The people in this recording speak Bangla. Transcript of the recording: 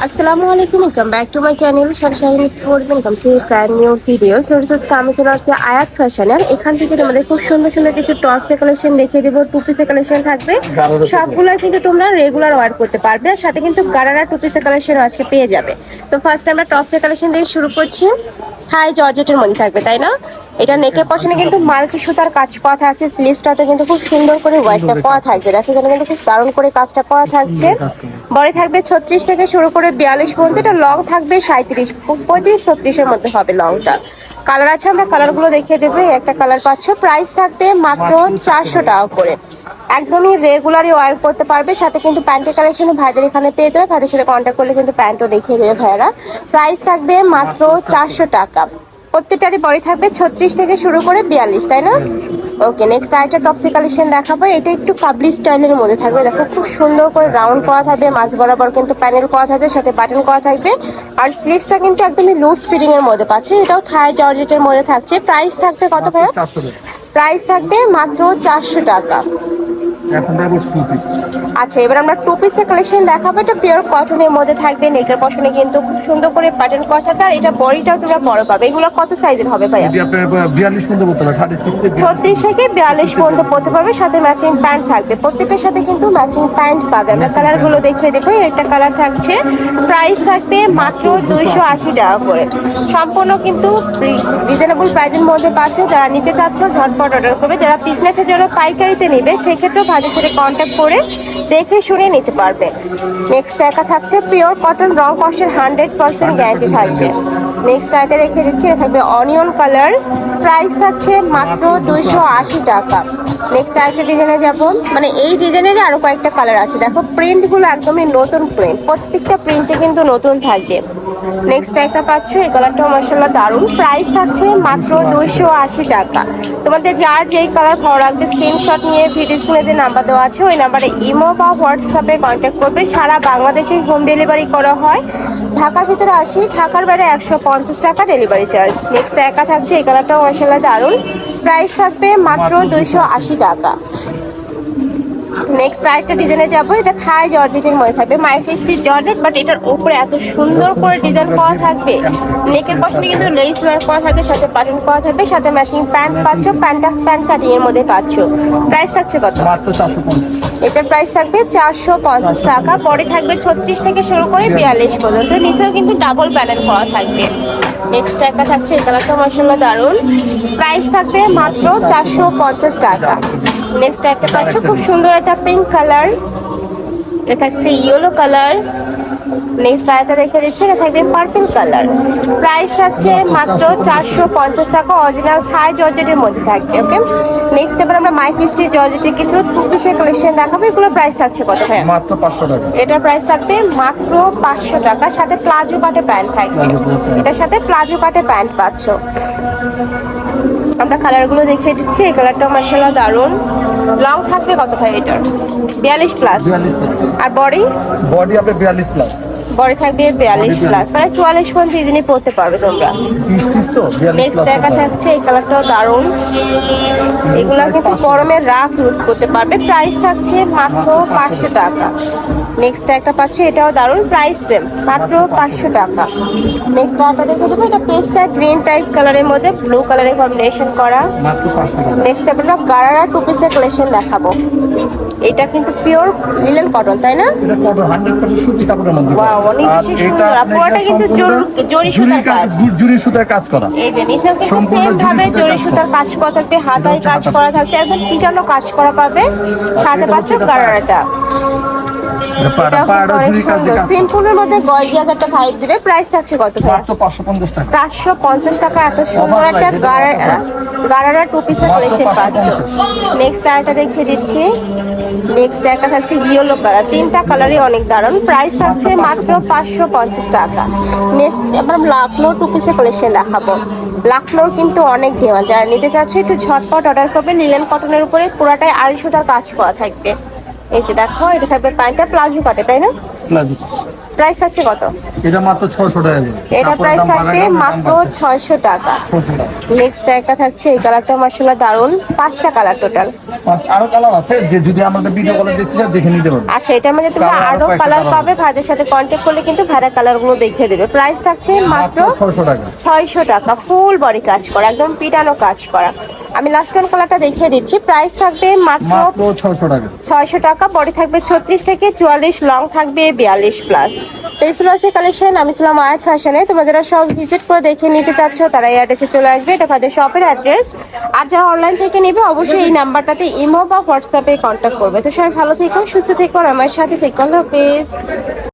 আসসালামু আলাইকুম, welcome back to my channel Sunshine sports. Welcome to brand new video. Friends, আমি চলে আসছি আয়াত ফ্যাশনের। এখান থেকে তোমাদের খুব সুন্দর সুন্দর কিছু টপসের কালেকশন দেখিয়ে দেবো। টু পিসের কালেকশন থাকবে, সবগুলো কিন্তু তোমরা রেগুলার ওয়ার করতে পারবে। আর সাথে কিন্তু গারারা টু পিসের কালেকশন আজকে পেয়ে যাবে। তো ফার্স্ট আমরা টপসের কালেকশন দিয়ে শুরু করছি। হাই জর্জেটের মধ্যে থাকবে, তাই না? এটা নেকের পশনে কিন্তু মাল্টি সুতার কাজ করা থাকছে। স্লিভসটাতে কিন্তু খুব সুন্দর করে হোয়াইটটা করা থাকবে। দেখো এখানে কিন্তু খুব দারুণ করে কাজটা করা থাকছে। বডি থাকবে 36 থেকে শুরু করে 42 পর্যন্ত। এটা লং থাকবে 37, 35, 36-এর মধ্যে হবে লংটা। কালার আছে, আমরা কালারগুলো দেখিয়ে দেবো। একটা কালার পাচ্ছ, প্রাইস থাকবে মাত্র 400 টাকা করে। একদমই রেগুলারই ওয়ার করতে পারবে। সাথে কিন্তু প্যান্টের কালেকশন ভাইদের এখানে পেয়ে যাবে। ভাইদের সাথে কন্ট্যাক্ট করলে কিন্তু প্যান্টও দেখিয়ে দেবে ভাইয়ারা। প্রাইস থাকবে মাত্র 400 টাকা। প্রত্যেকটারই বডি থাকবে 36 থেকে শুরু করে 42, তাই না? ওকে, নেক্সট আরেকটা টপসি কালেকশন দেখাবো। এটা একটু কাবলি স্টাইলের মধ্যে থাকবে। দেখো খুব সুন্দর করে রাউন্ড করা থাকবে, মাঝ বরাবর কিন্তু প্যানেল করা থাকবে, সাথে বাটন করা থাকবে। আর স্লিভসটা কিন্তু একদমই লুজ ফিটিং এর মধ্যে পাচ্ছে। এটাও থাই জর্জেটের মধ্যে থাকছে। প্রাইস থাকবে কত ভাইয়া? প্রাইস থাকবে মাত্র 400 টাকা। আচ্ছা, এবার আমরা টু পিসের কালেকশন দেখাবো। এটা পিওর কটনের মধ্যে থাকবে। নেকের পশনে কিন্তু খুব সুন্দর করে বাটন করা থাকবে। আর এটা বডিটাও তোমরা বড় পাবে। এগুলো কত সাইজের হবে ভাইয়া? 36 থেকে 42 পর্যন্ত পড়তে পারবে। সাথে ম্যাচিং প্যান্ট থাকবে। প্রত্যেকটার সাথে কিন্তু ম্যাচিং প্যান্ট পাবে। আমরা কালারগুলো দেখিয়ে দেবো। একটা কালার থাকছে, প্রাইস থাকবে মাত্র 280 টাকা করে। সম্পূর্ণ কিন্তু রিজনেবল প্রাইসের মধ্যে পাচ্ছ। যারা নিতে চাচ্ছ ঝটপট অর্ডার করবে। যারা বিজনেসের জন্য পাইকারিতে নেবে সেক্ষেত্রেও ভাইদের সাথে কন্ট্যাক্ট করে দেখে শুনে নিতে পারবে। নেক্সট একটা থাকছে পিওর কটন, রং কস্টের 100% গ্যারান্টি থাকবে। নেক্সট আইটা রেখে দিচ্ছি, এটা থাকবে অনিয়ন কালার। প্রাইস থাকছে মাত্র 280 টাকা। নেক্সট আরেকটা ডিজাইনে যাব। মানে এই ডিজাইনেরই আরো কয়েকটা কালার আছে। দেখো প্রিন্টগুলো একদমই নতুন প্রিন্ট, প্রত্যেকটা প্রিন্টে কিন্তু নতুন থাকবে। নেক্সট একটা পাচ্ছ, এই কালারটাও মাশাআল্লাহ দারুণ। প্রাইস থাকছে মাত্র 280 টাকা। তোমাদের যার যেই কালার ভালো লাগবে স্ক্রিনশট নিয়ে ভিডিও স্ক্রিনে যে নাম্বার দেওয়া আছে ওই নাম্বারে ইমো বা হোয়াটসঅ্যাপে কন্ট্যাক্ট করবে। সারা বাংলাদেশে হোম ডেলিভারি করা হয়। ঢাকার ভিতরে 80, ঢাকার বাইরে 150 টাকা ডেলিভারি চার্জ। নেক্সট একা থাকছে, এই কালারটাও মাশাআল্লাহ দারুণ। প্রাইস থাকবে মাত্র 280 টাকা। নেক্সট আরেকটা ডিজাইনে যাবো। এটা থাই জর্জেটের মধ্যে থাকবে, মাইক্রোস্টিচ জর্জেট, বাট এটার উপরে এত সুন্দর করে ডিজাইন করা থাকবে। নেকের পশনে কিন্তু লেস ওয়ার্ক করা থাকবে, সাথে বাটন করা থাকবে, সাথে ম্যাচিং প্যান্ট পাচ্ছ। প্যান্ট কাটিং এর মধ্যে পাচ্ছ। প্রাইস থাকছে কত? মাত্র 450। এটার প্রাইস থাকবে 450 টাকা। পরে থাকবে 36 থেকে শুরু করে 42 পর্যন্ত। নিচেও কিন্তু ডাবল প্যানেল করা থাকবে। নেক্সট একটা থাকছে, এই কালারটা মাশাআল্লাহ দারুণ। প্রাইস থাকবে মাত্র 450 টাকা। নেক্সট একটা পাচ্ছ খুব সুন্দর একটা পিঙ্ক কালার। এটা থাকছে ইয়েলো কালার। নেক্সট আরেকটা দেখে দিচ্ছি, এটা থাকবে পার্পল কালার। প্রাইস থাকছে মাত্র 450 টাকা। অরিজিনাল থাই জর্জেটের মধ্যে থাকবে। ওকে, নেক্সট এবার আমরা মাইক্রোস্টিচ জর্জেটের কিছু টু পিসের কালেকশন দেখাবো। এগুলো প্রাইস থাকছে কত ভাই? মাত্র 500 টাকা। এটার প্রাইস থাকবে মাত্র 500 টাকা। সাথে প্লাজো কাটে প্যান্ট থাকবে। এটার সাথে প্লাজো কাটে প্যান্ট পাচ্ছ। আমরা কালারগুলো দেখিয়ে দিচ্ছি। এই কালারটা মাশাআল্লাহ দারুণ। লং থাকবে কত ভাই এটার? 42 প্লাস। আর বডি হবে 42 প্লাস। বডি থাকবে 42 প্লাস, মানে 44 পর্যন্ত ইজিলি পড়তে পারবে তোমরা। নেক্সট দেখা থাকছে, এই কালারটাও দারুণ। এগুলা কিন্তু গরমে রাফ ইউজ করতে পারবে। প্রাইস থাকছে মাত্র 500 টাকা। নেক্সট একটা পাচ্ছি, এটাও দারুণ। প্রাইস সেম, মাত্র 500 টাকা। নেক্সট একটা দেখে দেবো। এটা পেস্টা গ্রিন টাইপ কালারের মধ্যে ব্লু কালারের কম্বিনেশন করা। নেক্সট আমরা গারারা টু পিসের কালেকশন দেখাবো। এটা কিন্তু পিওর লিলেন কটন, তাই না? ওয়াও, অনেক সুন্দর। পুরোটা কিন্তু জরি সুতার কাজ করা। এই যে নিচেও কিন্তু সেম ভাবে জরি সুতার কাজ করা থাকবে, হাতায় কাজ করা থাকছে, একদম পিটানো কাজ করা পাবে। সাথে পাচ্ছে গারারাটা। অনেক সুন্দর সিম্পলের মধ্যে গর্জিয়াস একটা ভাইব দিবে। প্রাইস থাকছে কত ভাই? 550 টাকা। 550 টাকা। এত সুন্দর একটা গারারা টু পিসের কালেকশন পাচ্ছ। নেক্সট আরেকটা দেখিয়ে দিচ্ছি। নেক্সট একটা থাকছে ইয়েলো কালার। তিনটা কালারই অনেক দারুণ। প্রাইস থাকছে মাত্র 550 টাকা। নেক্সট এবার লাখনৌ টু পিসের কালেকশন দেখাবো। লাখনৌর কিন্তু অনেক ডিমান্ড। যারা নিতে চাচ্ছ একটু ঝটপট অর্ডার করবে। লিলেন কটনের উপরে পুরাটাই আড়ি সুতার কাজ করা থাকবে। এই যে দেখো, এটা থাকবে প্যান্টটা প্লাজো কাটে, তাই না? প্লাজো। প্রাইস আছে কত? এটা মাত্র 600 টাকা করে। এটা কাপড়ের প্রাইস দাম থাকবে বাড়ায় না, মাত্র দাম বাড়ছে। 600 টাকা। 600 টাকা। নেক্সট একটা থাকছে এই কালারটা মাশাআল্লাহ দারুন, 5টা কালার টোটাল। আরো কালার আছে, যে যদি আমাদের ভিডিও কলে দেখতে চান দেখে নিতে পারবেন। আচ্ছা, এটার মধ্যে তোমরা কালার আরো আরো কয়েকটা কালার কালার পাবে, আছে। ভাইদের সাথে কন্ট্যাক্ট করলে কিন্তু ভাইরা কালারগুলো দেখিয়ে দেবে। প্রাইস থাকছে মাত্র 600 টাকা। 600 টাকা, ফুল বডি কাজ করা, একদম পিটানো কাজ করা। আমি লাস্ট ওয়ান কালারটা দেখিয়ে দিচ্ছি। প্রাইস থাকবে মাত্র মাত্র 600 টাকা। 600 টাকা। বডি থাকবে 36 থেকে 44, লং থাকবে 42 প্লাস। তো এই ছিল আজকে কালেকশন। আমি ছিলাম আয়াত ফ্যাশনে। তোমরা যারা সব ভিজিট করে দেখে নিতে চাচ্ছ তারা এই অ্যাড্রেসে চলে আসবে, এটা তাদের শপের অ্যাড্রেস। আর যারা অনলাইন থেকে নেবে অবশ্যই এই নাম্বারটাতে ইমো বা হোয়াটসঅ্যাপে কন্ট্যাক্ট করবে। তো সবাই ভালো থেকো, সুস্থ থেকো, আর আমার সাথে থেকো। আল্লাহ হাফেজ।